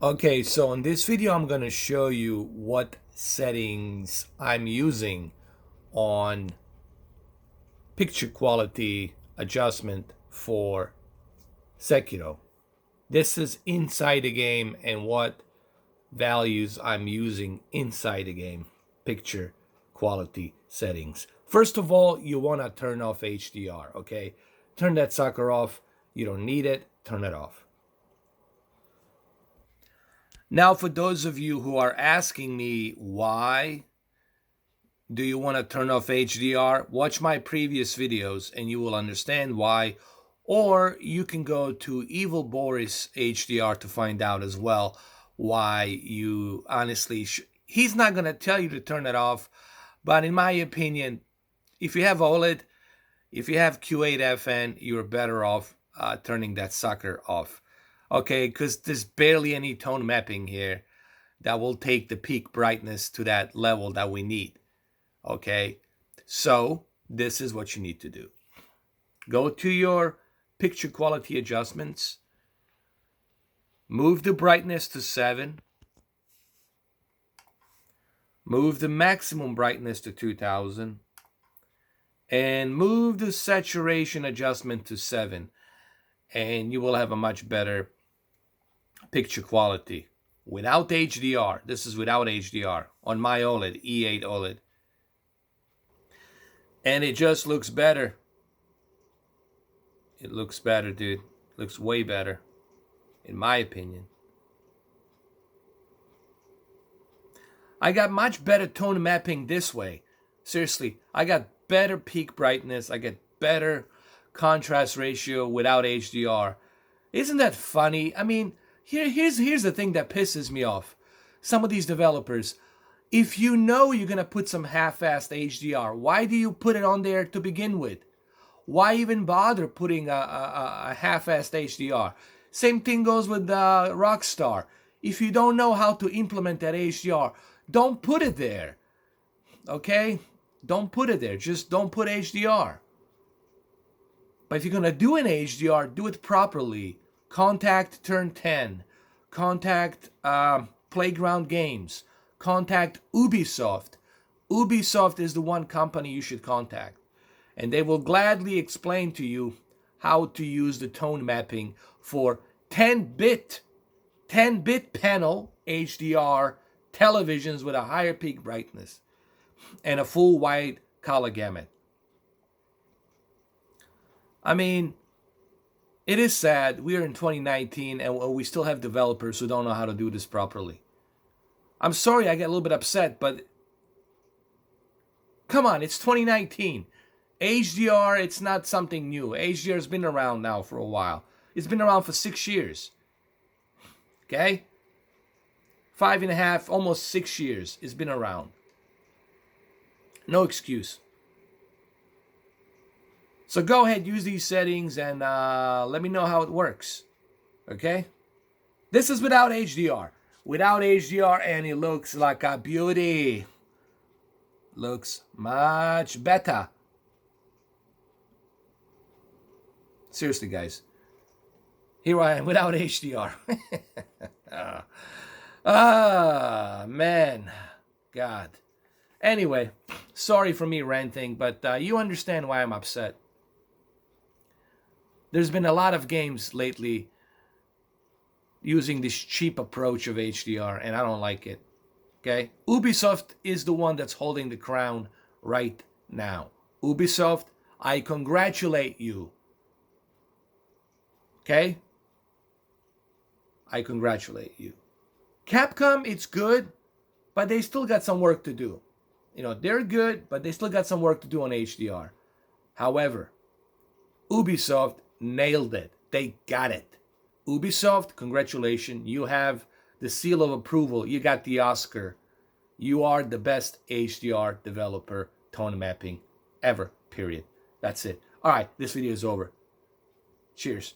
Okay, so in this video, I'm going to show you what settings I'm using on picture quality adjustment for SEKIRO. This is inside the game and what values I'm using inside the game, picture quality settings. First of all, you want to turn off HDR, okay? Turn that sucker off. You don't need it. Turn it off. Now, for those of you who are asking me why do you want to turn off HDR, watch my previous videos and you will understand why. Or you can go to Evil Boris HDR to find out as well why you honestly he's not going to tell you to turn it off. But in my opinion, if you have OLED, if you have Q8 FN, you're better off turning that sucker off. Okay, because there's barely any tone mapping here that will take the peak brightness to that level that we need. Okay, so this is what you need to do. Go to your picture quality adjustments. Move the brightness to 7. Move the maximum brightness to 2000. And move the saturation adjustment to 7. And you will have a much better picture quality without HDR. This is without HDR on my OLED, E8 Oled. And it just looks better. It looks better, dude. It looks way better, in my opinion. I got much better tone mapping this way. Seriously, I got better peak brightness. I get better contrast ratio without HDR. Isn't that funny? I mean, here's the thing that pisses me off. Some of these developers, if you know you're going to put some half-assed HDR, why do you put it on there to begin with? Why even bother putting a half-assed HDR? Same thing goes with Rockstar. If you don't know how to implement that HDR, don't put it there. Okay? Don't put it there. Just don't put HDR. But if you're going to do an HDR, do it properly. Contact Turn 10. Contact Playground Games. Contact Ubisoft. Ubisoft is the one company you should contact. And they will gladly explain to you how to use the tone mapping for 10-bit panel HDR televisions with a higher peak brightness and a full wide color gamut. I mean, it is sad. We are in 2019 and we still have developers who don't know how to do this properly. I'm sorry I get a little bit upset, but come on, it's 2019. HDR, it's not something new. HDR has been around now for a while. It's been around for 6 years. Okay? 5.5, almost 6 years it's been around. No excuse. So go ahead, use these settings and let me know how it works. Okay? This is without HDR. Without HDR, and it looks like a beauty. Looks much better. Seriously, guys. Here I am without HDR. Man. God. Anyway, sorry for me ranting, but you understand why I'm upset. There's been a lot of games lately using this cheap approach of HDR, and I don't like it. Okay? Ubisoft is the one that's holding the crown right now. Ubisoft, I congratulate you. Okay? I congratulate you. Capcom, it's good, but they still got some work to do. You know, they're good, but they still got some work to do on HDR. However, Ubisoft nailed it. They got it. Ubisoft, congratulations. You have the seal of approval. You got the Oscar. You are the best HDR developer tone mapping ever, period. That's it. All right, this video is over. Cheers.